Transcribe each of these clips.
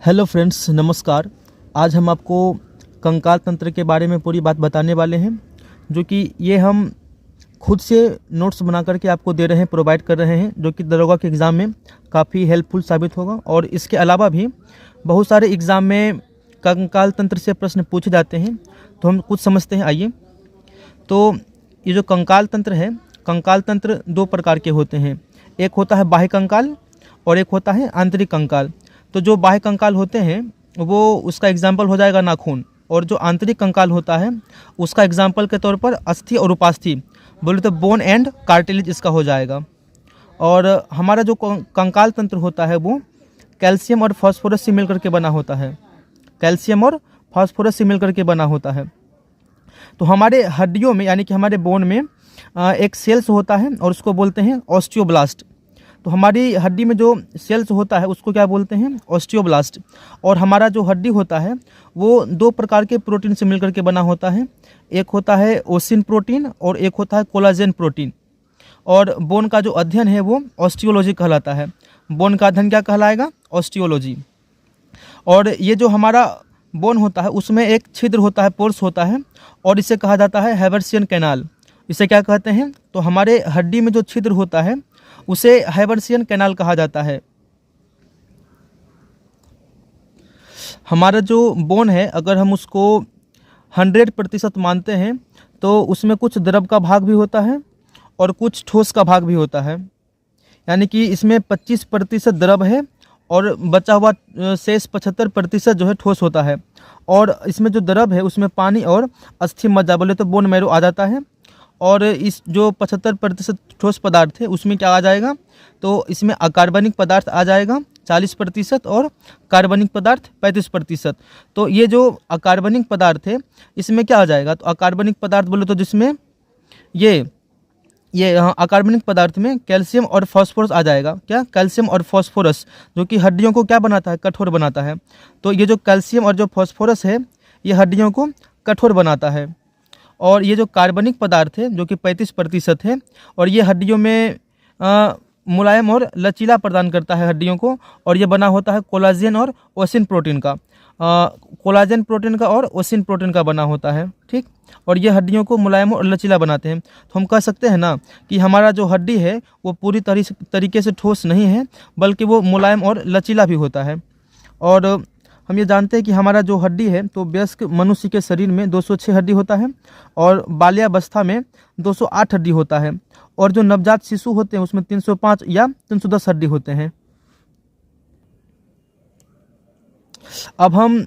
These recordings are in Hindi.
हेलो फ्रेंड्स, नमस्कार। आज हम आपको कंकाल तंत्र के बारे में पूरी बात बताने वाले हैं, जो कि ये हम खुद से नोट्स बना करके आपको दे रहे हैं, प्रोवाइड कर रहे हैं, जो कि दरोगा के एग्ज़ाम में काफ़ी हेल्पफुल साबित होगा। और इसके अलावा भी बहुत सारे एग्ज़ाम में कंकाल तंत्र से प्रश्न पूछे जाते हैं, तो हम कुछ समझते हैं। आइए। तो ये जो कंकाल तंत्र है, कंकाल तंत्र दो प्रकार के होते हैं। एक होता है बाह्य कंकाल और एक होता है आंतरिक कंकाल। तो जो बाह्य कंकाल होते हैं वो उसका एग्जाम्पल हो जाएगा नाखून, और जो आंतरिक कंकाल होता है उसका एग्जाम्पल के तौर पर अस्थि और उपास्थि, बोले तो बोन एंड कार्टिलेज इसका हो जाएगा। और हमारा जो कंकाल तंत्र होता है वो कैल्शियम और फास्फोरस से मिलकर के बना होता है। कैल्शियम और फास्फोरस से मिलकर के बना होता है। तो हमारे हड्डियों में, यानी कि हमारे बोन में एक सेल्स होता है और उसको बोलते हैं ऑस्टियोब्लास्ट। तो हमारी हड्डी में जो सेल्स होता है उसको क्या बोलते हैं? ऑस्टियोब्लास्ट। और हमारा जो हड्डी होता है वो दो प्रकार के प्रोटीन से मिलकर के बना होता है। एक होता है ओसिन प्रोटीन और एक होता है कोलाजन प्रोटीन। और बोन का जो अध्ययन है वो ऑस्टियोलॉजी कहलाता है। बोन का अध्ययन क्या कहलाएगा? ऑस्टियोलॉजी। और ये जो हमारा बोन होता है उसमें एक छिद्र होता है, पोर्स होता है, और इसे कहा जाता है हैवर्सियन कैनाल। इसे क्या कहते हैं? तो हमारे हड्डी में जो छिद्र होता है उसे हैवर्सियन कैनाल कहा जाता है। हमारा जो बोन है, अगर हम उसको 100% मानते हैं तो उसमें कुछ द्रव का भाग भी होता है और कुछ ठोस का भाग भी होता है। यानी कि इसमें 25% द्रव है और बचा हुआ शेष 75% जो है ठोस होता है। और इसमें जो द्रव है उसमें पानी और अस्थि मज्जा, बोले तो बोन मैरो आ जाता है। और इस जो 75% ठोस पदार्थ है उसमें क्या आ जाएगा? तो इसमें अकार्बनिक पदार्थ आ जाएगा 40% और कार्बनिक पदार्थ 35%। तो ये जो अकार्बनिक पदार्थ है इसमें क्या आ जाएगा? तो अकार्बनिक पदार्थ बोले तो जिसमें ये अकार्बनिक पदार्थ में कैल्शियम और फास्फोरस आ जाएगा। क्या? कैल्शियम और फास्फोरस, जो कि हड्डियों को क्या बनाता है? कठोर बनाता है। तो ये जो कैल्शियम और जो फास्फोरस है ये हड्डियों को कठोर बनाता है। और ये जो कार्बनिक पदार्थ है जो कि 35% है, और ये हड्डियों में मुलायम और लचीला प्रदान करता है हड्डियों को। और ये बना होता है कोलाजन और ओसिन प्रोटीन का। कोलाजन प्रोटीन का और ओसिन प्रोटीन का बना होता है। ठीक। और ये हड्डियों को मुलायम और लचीला बनाते हैं। तो हम कह सकते हैं ना कि हमारा जो हड्डी है वो पूरी तरीके से ठोस नहीं है, बल्कि वो मुलायम और लचीला भी होता है। और हम ये जानते हैं कि हमारा जो हड्डी है तो वयस्क मनुष्य के शरीर में 206 हड्डी होता है और बाल्यावस्था में 208 हड्डी होता है। और जो नवजात शिशु होते हैं उसमें 305 या 310 हड्डी होते हैं। अब हम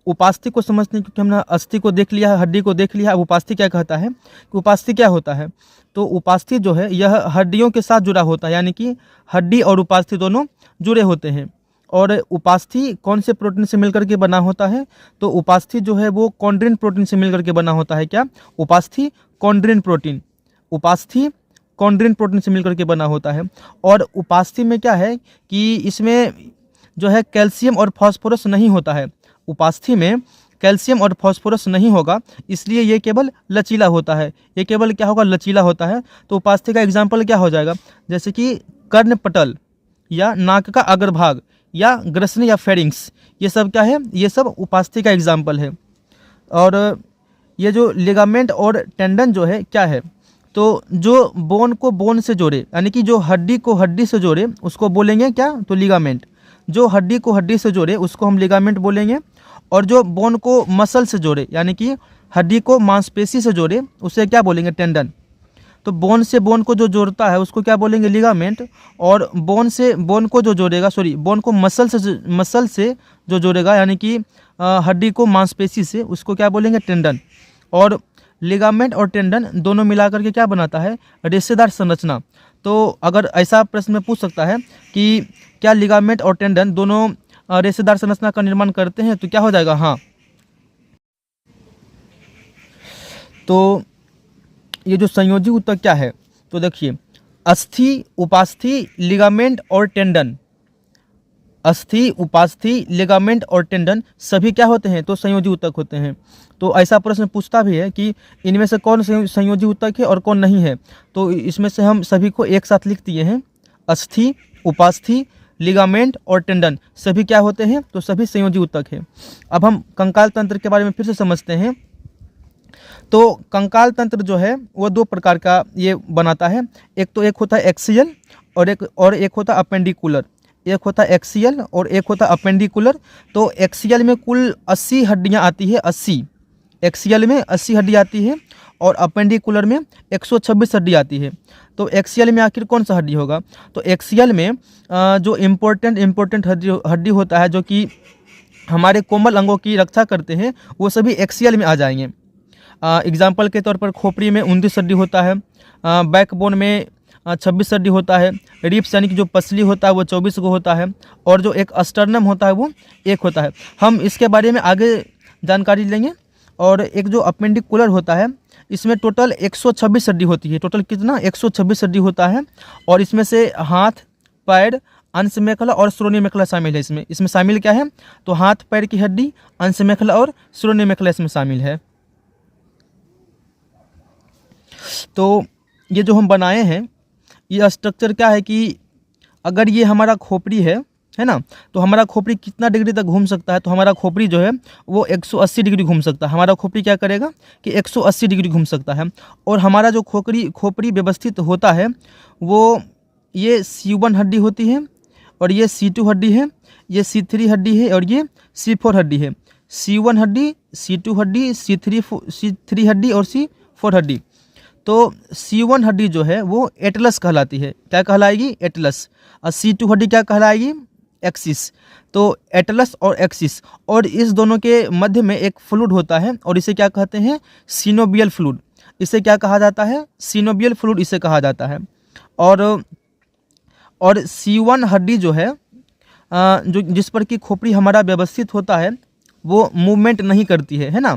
उपास्थि को समझते हैं, क्योंकि हमने अस्थि को देख लिया है, हड्डी को देख लिया है। उपास्थि क्या कहता है कि उपास्थि क्या होता है? तो उपास्थि जो है यह हड्डियों के साथ जुड़ा होता है, यानी कि हड्डी और उपास्थि दोनों जुड़े होते हैं। और उपास्थि कौन से प्रोटीन से मिलकर के बना होता है? तो उपास्थि जो है वो कॉन्ड्रिन प्रोटीन से मिलकर के बना होता है। क्या? उपास्थि कॉन्ड्रिन प्रोटीन। उपास्थि कॉन्ड्रिन प्रोटीन से मिलकर के बना होता है। और उपास्थि में क्या है कि इसमें जो है कैल्शियम और फास्फोरस नहीं होता है। उपास्थि में कैल्शियम और फास्फोरस नहीं होगा, इसलिए ये केवल लचीला होता है। ये केवल क्या होगा? लचीला होता है। तो उपास्थि का एग्जाम्पल क्या हो जाएगा? जैसे कि कर्णपटल या नाक का अग्रभाग या ग्रसनी या फेरिंग्स, ये सब क्या है? ये सब उपास्थि का एग्जाम्पल है। और ये जो लिगामेंट और टेंडन जो है क्या है? तो जो बोन को बोन से जोड़े, यानी कि जो हड्डी को हड्डी से जोड़े उसको बोलेंगे क्या? तो लिगामेंट। जो हड्डी को हड्डी से जोड़े उसको हम लिगामेंट बोलेंगे। और जो बोन को मसल से जोड़े, यानी कि हड्डी को मांसपेशी से जोड़े, उसे क्या बोलेंगे? टेंडन। तो बोन से बोन को जो जोड़ता है उसको क्या बोलेंगे? लिगामेंट। और बोन से बोन को जो जोड़ेगा, बोन को मसल से जो जोड़ेगा, यानी कि हड्डी को मांसपेशी से, उसको क्या बोलेंगे? टेंडन। और लिगामेंट और टेंडन दोनों मिलाकर के क्या बनाता है? रेशेदार संरचना। तो अगर ऐसा प्रश्न में पूछ सकता है कि क्या लिगामेंट और टेंडन दोनों रेशेदार संरचना का निर्माण करते हैं, तो क्या हो जाएगा? हाँ। तो ये जो संयोजी ऊतक क्या है? तो देखिए, अस्थि, उपास्थि, लिगामेंट और टेंडन। अस्थि, उपास्थि, लिगामेंट और टेंडन सभी क्या होते हैं? तो संयोजी ऊतक होते हैं। तो ऐसा प्रश्न पूछता भी है कि इनमें से कौन संयोजी ऊतक है और कौन नहीं है। तो इसमें से हम सभी को एक साथ लिख दिए हैं। अस्थि, उपास्थि, लिगामेंट और टेंडन सभी क्या होते हैं, तो सभी संयोजी ऊतक है। अब हम कंकाल तंत्र के बारे में फिर से समझते हैं। तो कंकाल तंत्र जो है वो दो प्रकार का ये बनाता है। एक होता है एक्सियल और एक होता है अपेंडिकुलर। एक होता है एक्सियल और एक होता है अपेंडिकुलर। तो एक्सियल में कुल 80 हड्डियाँ आती है, 80 एक्सियल में 80 हड्डी आती है और अपेंडिकुलर में 126 हड्डी आती है। तो एक्सियल में आखिर कौन सा हड्डी होगा, तो एक्सियल में जो इम्पोर्टेंट हड्डी होता है जो कि हमारे कोमल अंगों की रक्षा करते हैं, वो सभी एक्सियल में आ जाएंगे। एग्जाम्पल के तौर पर खोपड़ी में 29 हड्डी होता है, बैकबोन में 26 हड्डी होता है, रिब्स यानी कि जो पसली होता है वो 24 को होता है, और जो एक अस्टर्नम होता है वो 1 होता है। हम इसके बारे में आगे जानकारी लेंगे। और एक जो अपेंडिकुलर होता है इसमें टोटल 126 हड्डी होती है। टोटल कितना, 126 हड्डी होता है। और इसमें से हाथ, पैर, अंश मेखला और श्रोणि मेखला शामिल है। इसमें शामिल क्या है, तो हाथ पैर की हड्डी, अंश मेखला और श्रोणि मेखला इसमें शामिल है। तो ये जो हम बनाए हैं ये स्ट्रक्चर क्या है कि अगर ये हमारा खोपड़ी है ना, तो हमारा खोपड़ी कितना डिग्री तक घूम सकता है, तो हमारा खोपड़ी जो है वो 180 डिग्री घूम सकता है। हमारा खोपड़ी क्या करेगा कि 180 डिग्री घूम सकता है। और हमारा जो खोपड़ी व्यवस्थित होता है वो ये C1 हड्डी होती है, और ये C2 हड्डी है, ये C3 हड्डी है, और ये C4 हड्डी है। C1 हड्डी, C2 हड्डी, C3 हड्डी और C4 हड्डी। तो C1 हड्डी जो है वो एटलस कहलाती है। क्या कहलाएगी, एटलस। और C2 हड्डी क्या कहलाएगी, एक्सिस। तो एटलस और एक्सिस, और इस दोनों के मध्य में एक फ्लूइड होता है और इसे क्या कहते हैं, सिनोबियल फ्लूइड। इसे क्या कहा जाता है, सिनोबियल फ्लूइड इसे कहा जाता है। और C1 हड्डी जो है जो जिस पर कि खोपड़ी हमारा व्यवस्थित होता है वो मूवमेंट नहीं करती है ना।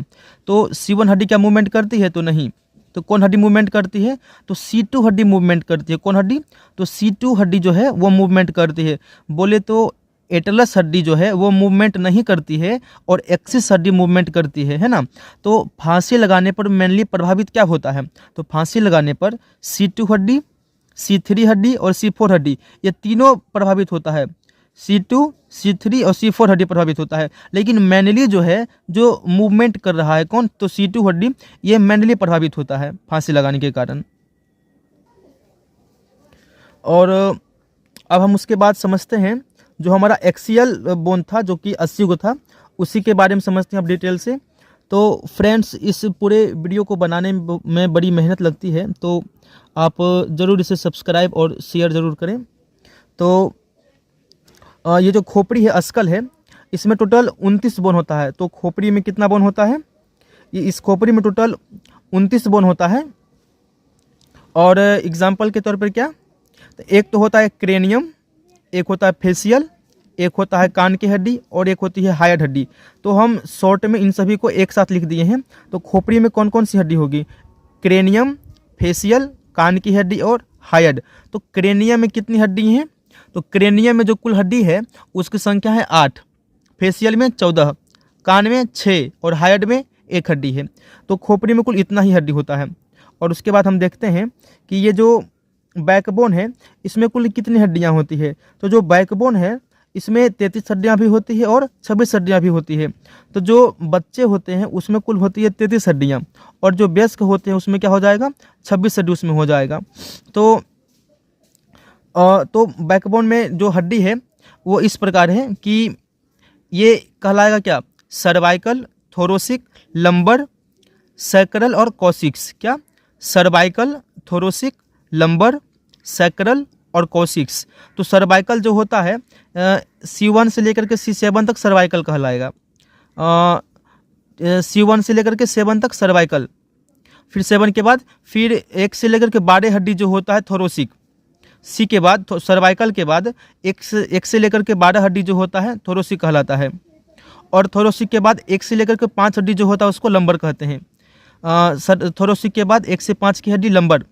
तो C1 हड्डी क्या मूवमेंट करती है, तो नहीं। तो कौन हड्डी मूवमेंट करती है, तो C2 हड्डी मूवमेंट करती है। कौन हड्डी, तो C2 हड्डी जो है वो मूवमेंट करती है। बोले तो एटलस हड्डी जो है वो मूवमेंट नहीं करती है और एक्सिस हड्डी मूवमेंट करती है ना। तो फांसी लगाने पर मेनली प्रभावित क्या होता है, तो फांसी लगाने पर C2 हड्डी, C3 हड्डी और C4 हड्डी ये तीनों प्रभावित होता है। C2, C3 और C4 हड्डी प्रभावित होता है। लेकिन मैनली जो है जो मूवमेंट कर रहा है कौन, तो C2 हड्डी ये मैनली प्रभावित होता है फांसी लगाने के कारण। और अब हम उसके बाद समझते हैं जो हमारा एक्सियल बोन था जो कि 80 को था, उसी के बारे में समझते हैं अब डिटेल से। तो फ्रेंड्स इस पूरे वीडियो को बनाने में बड़ी मेहनत लगती है, तो आप ज़रूर इसे सब्सक्राइब और शेयर ज़रूर करें। तो ये जो खोपड़ी है, अस्कल है, इसमें टोटल 29 बोन होता है। तो खोपड़ी में कितना बोन होता है, ये इस खोपड़ी में टोटल 29 बोन होता है। और एग्जाम्पल के तौर पर क्या, तो एक तो होता है क्रेनियम, एक होता है फेशियल, एक होता है कान की हड्डी और एक होती है हायड हड्डी। तो हम शॉर्ट में इन सभी को एक साथ लिख दिए हैं। तो खोपड़ी में कौन कौन सी हड्डी होगी, क्रेनियम, फेशियल, कान की हड्डी और हायड। तो क्रेनियम में कितनी हड्डी हैं, तो क्रेनियम में जो कुल हड्डी है उसकी संख्या है 8, फेशियल में 14, कान में 6 और हायड में 1 हड्डी है। तो खोपड़ी में कुल इतना ही हड्डी होता है। और उसके बाद हम देखते हैं कि ये जो बैकबोन है इसमें कुल कितनी हड्डियां होती है। तो जो बैकबोन है इसमें 33 हड्डियां भी होती है और 26 हड्डियां भी होती है। तो जो बच्चे होते हैं उसमें कुल होती है 33 हड्डियां, और जो वयस्क होते हैं उसमें क्या हो जाएगा, 26 हड्डी उसमें हो जाएगा। तो बैकबोन में जो हड्डी है वो इस प्रकार है कि ये कहलाएगा क्या, सर्वाइकल, थोरोसिक, लंबर, सैक्रल और कॉसिक्स। क्या, सर्वाइकल, थोरोसिक, लंबर, सैक्रल और कॉसिक्स। तो सर्वाइकल जो होता है C1 से लेकर के C7 तक सर्वाइकल कहलाएगा। C1 से लेकर के 7 तक सर्वाइकल, फिर 7 के बाद फिर 1 से लेकर के 12 हड्डी जो होता है थोरोसिक। C के बाद सर्वाइकल के बाद 1 से लेकर के 12 हड्डी जो होता है थोरोसिक कहलाता है। और थोरोसिक के बाद 1 से लेकर के 5 हड्डी जो होता है उसको लंबर कहते हैं। थोरोसिक के बाद 1 से 5 की हड्डी लंबर।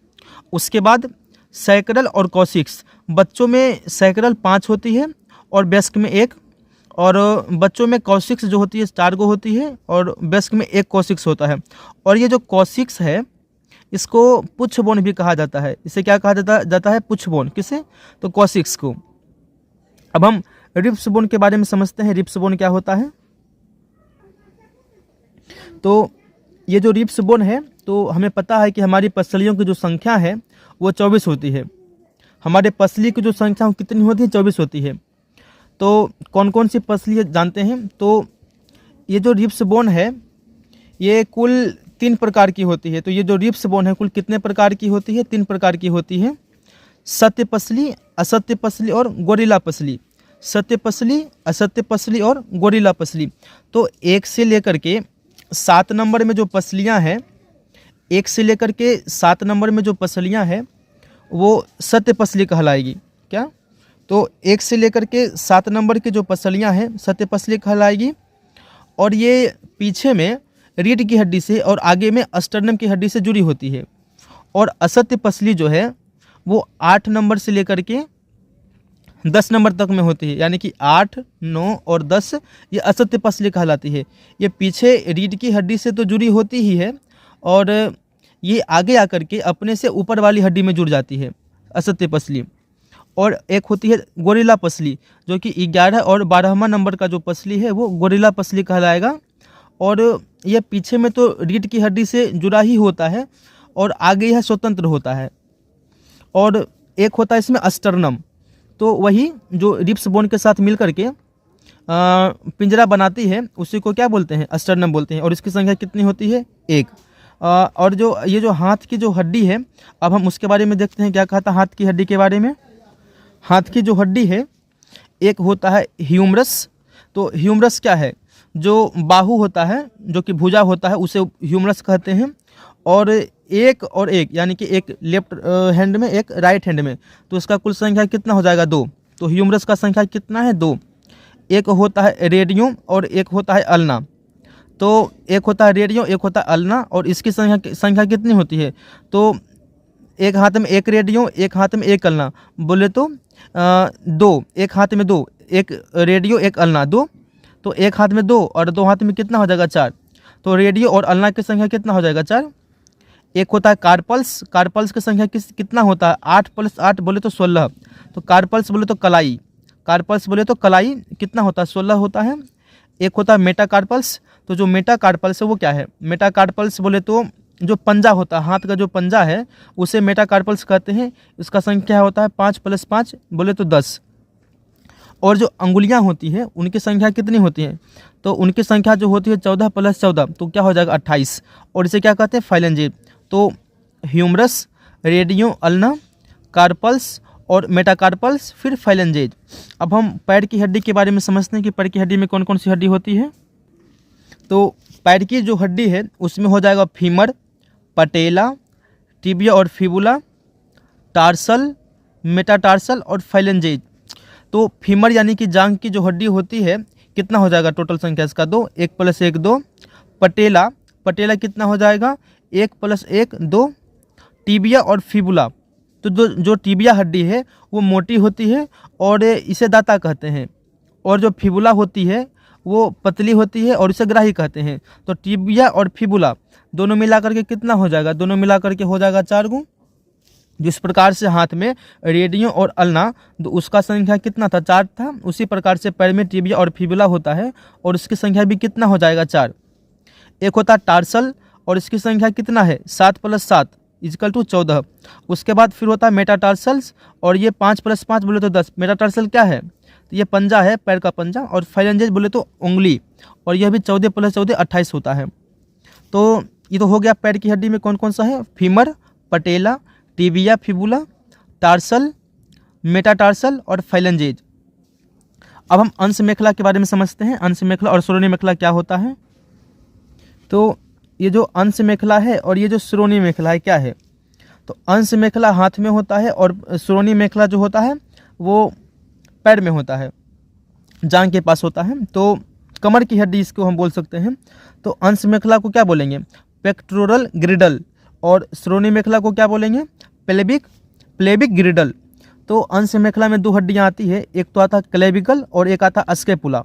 उसके बाद सैक्रल और कॉसिक्स। बच्चों में सैक्रल 5 होती है और वयस्क में 1, और बच्चों में कॉसिक्स जो होती है 4 गो होती है और वयस्क में 1 कॉसिक्स होता है। और ये जो कॉसिक्स है इसको पुच्छ बोन भी कहा जाता है। इसे क्या कहा जाता है, पुच्छ बोन। किसे, तो कॉसिक्स को। अब हम रिब्स बोन के बारे में समझते हैं। रिब्स बोन क्या होता है? तो ये जो रिब्स बोन है, तो हमें पता है कि हमारी पसलियों की जो संख्या है वो 24 होती है। हमारे पसली की जो संख्या कितनी होती है? 24 होती है। तो कौन कौन सी पसली जानते हैं? तो ये जो रिब्स बोन है ये कुल 3 प्रकार की होती है। तो ये जो रिब्स बोन है कुल कितने प्रकार की होती है? 3 प्रकार की होती है। सत्य पसली, असत्य पसली और गोरिल्ला पसली। सत्य पसली, असत्य पसली और गोरिल्ला पसली। तो 1 से लेकर के 7 नंबर में जो पसलियां हैं, 1 से लेकर के 7 नंबर में जो पसलियां हैं वो सत्य पसली कहलाएगी। क्या? तो 1 से लेकर के 7 नंबर की जो पसलियां हैं सत्य पसली कहलाएगी। और ये पीछे में रीढ़ की हड्डी से और आगे में अस्टर्नम की हड्डी से जुड़ी होती है। और असत्य पसली जो है वो 8 नंबर से लेकर के 10 नंबर तक में होती है। यानी कि 8, 9 और 10 ये असत्य पसली कहलाती है। ये पीछे रीढ़ की हड्डी से तो जुड़ी होती ही है और ये आगे आकर के अपने से ऊपर वाली हड्डी में जुड़ जाती है, असत्य पसली। और एक होती है गोरिल्ला पसली, जो कि 11 और 12वां नंबर का जो पसली है वो गोरिल्ला पसली कहलाएगा। और ये पीछे में तो रीढ़ की हड्डी से जुड़ा ही होता है और आगे यह स्वतंत्र होता है। और एक होता है इसमें अस्टर्नम, तो वही जो रिब्स बोन के साथ मिल करके पिंजरा बनाती है उसी को क्या बोलते हैं? अस्टर्नम बोलते हैं। और इसकी संख्या कितनी होती है? 1। और जो ये जो हाथ की जो हड्डी है, अब हम उसके बारे में देखते हैं क्या कहता है हाथ की हड्डी के बारे में। हाथ की जो हड्डी है एक होता है ह्यूमरस। तो ह्यूमरस क्या है? जो बाहु होता है, जो कि भुजा होता है, उसे ह्यूमरस कहते हैं। और एक यानी कि एक लेफ्ट हैंड में एक राइट हैंड में, तो इसका कुल संख्या कितना हो जाएगा? 2। तो ह्यूमरस का संख्या कितना है? 2। एक होता है रेडियम और एक होता है अल्ना। तो एक होता है रेडियम, एक होता है अल्ना। और इसकी संख्या कितनी होती है? तो एक हाथ में एक रेडियम, एक हाथ में एक अल्ना, बोले तो 2। एक हाथ में 2, एक रेडियो एक अल्ना, 2। तो एक हाथ में 2 और 2 हाथ में कितना हो जाएगा? 4। तो रेडियो और अल्ना की संख्या कितना हो जाएगा? 4। एक होता है कार्पल्स। कार्पल्स की संख्या कितना होता है? 8 + 8 बोले तो 16। तो कार्पल्स बोले तो कलाई, कार्पल्स बोले तो कलाई कितना होता है? 16 होता है। एक होता है मेटाकार्पल्स। तो जो मेटाकार्पल्स है वो क्या है? मेटाकार्पल्स बोले तो जो पंजा होता है, हाथ का जो पंजा है उसे मेटाकार्पल्स कहते हैं। इसका संख्या होता है 5 + 5 बोले तो 10। और जो अंगुलियां होती है उनकी संख्या कितनी होती है? तो उनकी संख्या जो होती है 14 + 14 तो क्या हो जाएगा? 28। और इसे क्या कहते हैं? फाइलेंजेज। तो ह्यूमरस, रेडियो, अल्ना, कार्पल्स और मेटाकार्पल्स, फिर फाइलेंजेज। अब हम पैर की हड्डी के बारे में समझते हैं कि पैर की हड्डी में कौन कौन सी हड्डी होती है। तो पैर की जो हड्डी है उसमें हो जाएगा फीमर, पटेला, टिबिया और फिबुला, टार्सल, मेटाटार्सल और फाइलेंजेज। तो फीमर यानी कि जांघ की जो हड्डी होती है कितना हो जाएगा? टोटल संख्या इसका 2, 1 + 1 2। पटेला, पटेला कितना हो जाएगा? 1 + 1 2। टिबिया और फिबुला, तो जो टिबिया हड्डी है वो मोटी होती है और इसे दाता कहते हैं। और जो फिबुला होती है वो पतली होती है और इसे ग्राही कहते हैं। तो टिबिया और फिबुला दोनों मिलाकर के कितना हो जाएगा? दोनों मिलाकर के हो जाएगा 4 गुण। जिस प्रकार से हाथ में रेडियो और अल्ना तो उसका संख्या कितना था? 4 था। उसी प्रकार से पैर में टिबिया और फिबुला होता है और उसकी संख्या भी कितना हो जाएगा? 4। एक होता है टार्सल और इसकी संख्या कितना है? 7 + 7 = 14। उसके बाद फिर होता है मेटाटार्सल्स और ये 5 + 5 बोले तो 10। मेटाटार्सल क्या है? तो ये पंजा है, पैर का पंजा। और फाइलेंजेज बोले तो उंगली, और यह भी 14 + 14 28 होता है। तो ये तो हो गया पैर की हड्डी में कौन कौन सा है? फीमर, पटेला, टिबिया, फिबुला, टार्सल, मेटाटार्सल और फाइलेंजेज। अब हम अंश मेखला के बारे में समझते हैं। अंश मेखला और श्रोणी मेखला क्या होता है। तो ये जो अंश मेखला है और ये जो श्रोणी मेखला है क्या है? तो अंश मेखला हाथ में होता है और श्रोणी मेखला जो होता है वो पैर में होता है, जांघ के पास होता है। तो कमर की हड्डी इसको हम बोल सकते हैं। तो अंश मेखला को क्या बोलेंगे? पेक्टोरल ग्रिडल। और श्रोणी मेखला को क्या बोलेंगे? प्लेबिक ग्रिडल। तो अंश मेखला में 2 हड्डियां आती है, एक तो आता है क्लेविकल और एक आता है स्कैपुला।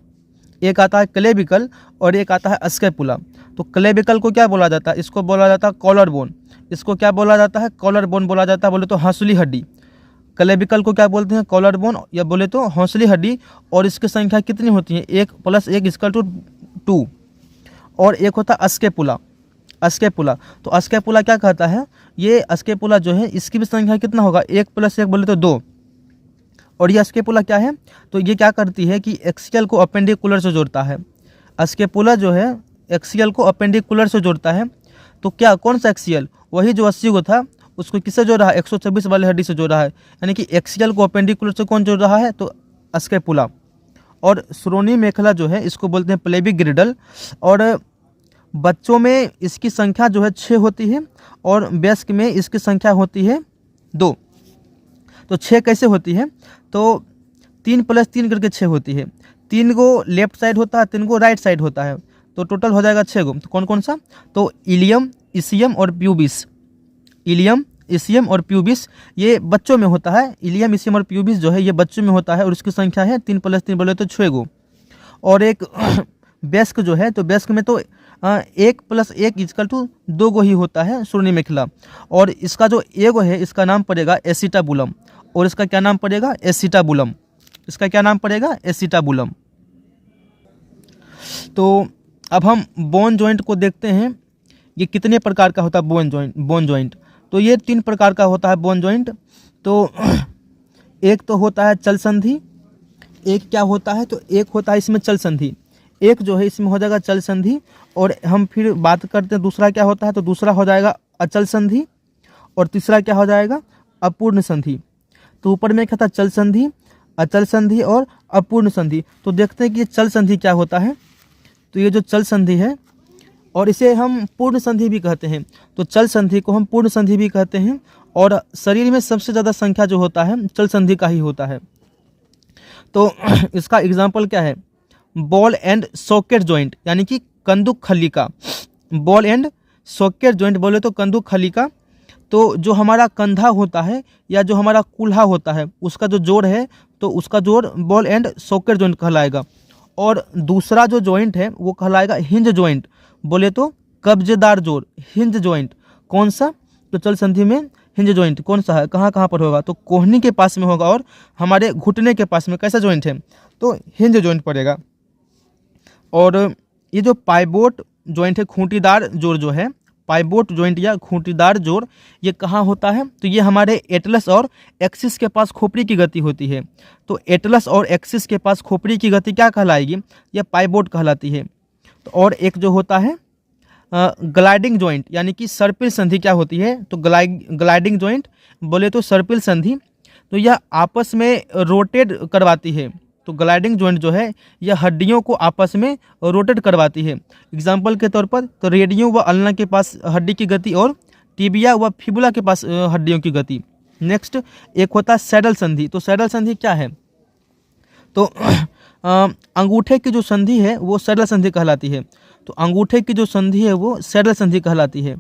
एक आता है क्लेविकल और एक आता है स्कैपुला। तो क्लेविकल को क्या बोला जाता है? इसको बोला जाता है कॉलर बोन। इसको क्या बोला जाता है? कॉलर बोन बोला जाता है। बोले तो हंसुली हड्डी। क्लेविकल को क्या बोलते हैं, कॉलर बोन या बोले तो हौसली हड्डी, और इसकी संख्या कितनी होती है, 1 + 1 = 2। और एक होता है स्कैपुला। स्कैपुला, तो स्कैपुला क्या कहता है, ये स्कैपुला जो है इसकी भी संख्या कितना होगा, 1 + 1 बोले तो 2। और ये स्कैपुला क्या है, तो ये क्या करती है कि एक्सियल को अपेंडिकुलर से जोड़ता है। स्कैपुला जो है एक्सियल को अपेंडिकुलर से जोड़ता है। तो क्या, कौन सा एक्सियल, वही जो 80 को था उसको किससे जोड़ रहा है, 126 वाले हड्डी से जोड़ रहा है, यानी कि एक्सियल को अपेंडिकुलर से कौन जोड़ रहा है, तो स्कैपुला। और श्रोणि मेखला जो है इसको बोलते हैं प्लेविक ग्रिडल। और बच्चों में इसकी संख्या जो है 6 होती है और वयस्क में इसकी संख्या होती है 2। तो 6 कैसे होती है, तो 3 + 3 करके 6 होती है। 3 को लेफ्ट साइड होता है, 3 को राइट साइड होता है, तो टोटल हो जाएगा 6 गो। तो कौन कौन सा, तो इलियम, इसियम और प्यूबिस। इलियम, इसियम और प्यूबिस ये बच्चों में होता है। इलियम, इसियम और प्यूबिस जो है ये बच्चों में होता है और इसकी संख्या है 3 + 3 बोले तो 6 गो। और एक वयस्क जो है, तो वयस्क में तो 1 + 1 = 2 गो ही होता है श्रोणि मेखला। और इसका जो एगो है इसका नाम पड़ेगा एसिटाबुलम, और इसका क्या नाम पड़ेगा, एसिटाबुलम। इसका क्या नाम पड़ेगा, एसिटाबुलम। तो अब हम बोन जॉइंट को देखते हैं, ये कितने प्रकार का होता है बोन जॉइंट। तो ये 3 प्रकार का होता है बोन जॉइंट। तो एक तो होता है चल संधि, एक क्या होता है, तो एक होता है इसमें चल संधि, एक जो है इसमें हो जाएगा चल संधि। और हम फिर बात करते हैं दूसरा क्या होता है, तो दूसरा हो जाएगा अचल संधि, और तीसरा क्या हो जाएगा, अपूर्ण संधि। तो ऊपर में क्या था, चल संधि, अचल संधि और अपूर्ण संधि। तो देखते हैं कि ये चल संधि क्या होता है। तो ये जो चल संधि है, और इसे हम पूर्ण संधि भी कहते हैं। तो चल संधि को हम पूर्ण संधि भी कहते हैं। और शरीर में सबसे ज़्यादा संख्या जो होता है चल संधि का ही होता है। तो इसका एग्जाम्पल क्या है, बॉल एंड सॉकेट जॉइंट, यानी कि कंदुक खल्लिका। बॉल एंड सॉकेट जॉइंट बोले तो कंदुक खल्लिका। तो जो हमारा कंधा होता है या जो हमारा कूल्हा होता है उसका जो जोड़ है, तो उसका जोड़ बॉल एंड सॉकेट जॉइंट कहलाएगा। और दूसरा जो जॉइंट है वो कहलाएगा हिंज जॉइंट, बोले तो कब्जेदार जोड़, हिंज जॉइंट। कौन सा, तो चल संधि में हिंज जॉइंट कौन सा है, कहाँ कहाँ पर होगा, तो कोहनी के पास में होगा और हमारे घुटने के पास में। कैसा जॉइंट है, तो हिंज जॉइंट पड़ेगा। और ये जो पाइवोट जॉइंट है, खूंटीदार जोड़ जो है, पाइवोट जॉइंट या खूंटीदार जोड़, ये कहाँ होता है, तो ये हमारे एटलस और एक्सिस के पास खोपड़ी की गति होती है। तो एटलस और एक्सिस के पास खोपड़ी की गति क्या कहलाएगी, यह पाइवोट कहलाती है। तो और एक जो होता है ग्लाइडिंग जॉइंट, यानी कि सर्पिल संधि क्या होती है, तो ग्लाइडिंग जॉइंट बोले तो सर्पिल संधि। तो यह आपस में रोटेट करवाती है। तो ग्लाइडिंग जॉइंट जो है यह हड्डियों को आपस में रोटेट करवाती है। एग्जाम्पल के तौर पर तो रेडियो व अल्ना के पास हड्डी की गति और टिबिया व फिबुला के पास हड्डियों की गति। नेक्स्ट एक होता है सैडल संधि। तो सैडल संधि क्या है, तो अंगूठे की जो संधि है वो सैडल संधि कहलाती है। तो अंगूठे की जो संधि है वो सैडल संधि कहलाती है।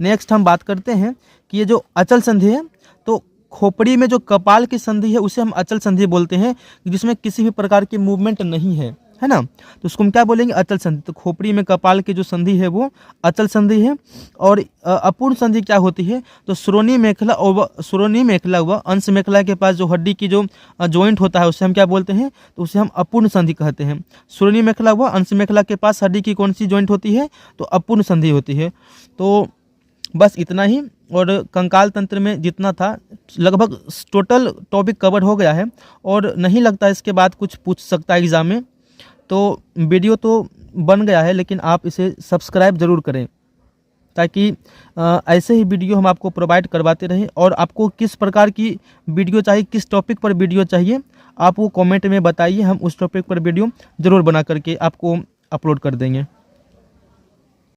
नेक्स्ट हम बात करते हैं कि ये जो अचल संधि है, तो खोपड़ी में जो कपाल की संधि है उसे हम अचल संधि बोलते हैं, जिसमें किसी भी प्रकार की मूवमेंट नहीं है, है ना। तो उसको हम क्या बोलेंगे, अचल संधि। तो खोपड़ी में कपाल की जो संधि है वो अचल संधि है। और अपूर्ण संधि क्या होती है, तो श्रोणि मेखला व अंश मेखला के पास जो हड्डी की जो जॉइंट होता है उसे हम क्या बोलते हैं, तो उसे हम अपूर्ण संधि कहते हैं। श्रोणि मेखला व अंश मेखला के पास हड्डी की कौन सी जॉइंट होती है, तो अपूर्ण संधि होती है। तो बस इतना ही। और कंकाल तंत्र में जितना था लगभग टोटल टॉपिक कवर हो गया है, और नहीं लगता इसके बाद कुछ पूछ सकता है एग्ज़ाम में। तो वीडियो तो बन गया है, लेकिन आप इसे सब्सक्राइब ज़रूर करें, ताकि ऐसे ही वीडियो हम आपको प्रोवाइड करवाते रहें। और आपको किस प्रकार की वीडियो चाहिए, किस टॉपिक पर वीडियो चाहिए, आप वो कमेंट में बताइए, हम उस टॉपिक पर वीडियो ज़रूर बना करके आपको अपलोड कर देंगे।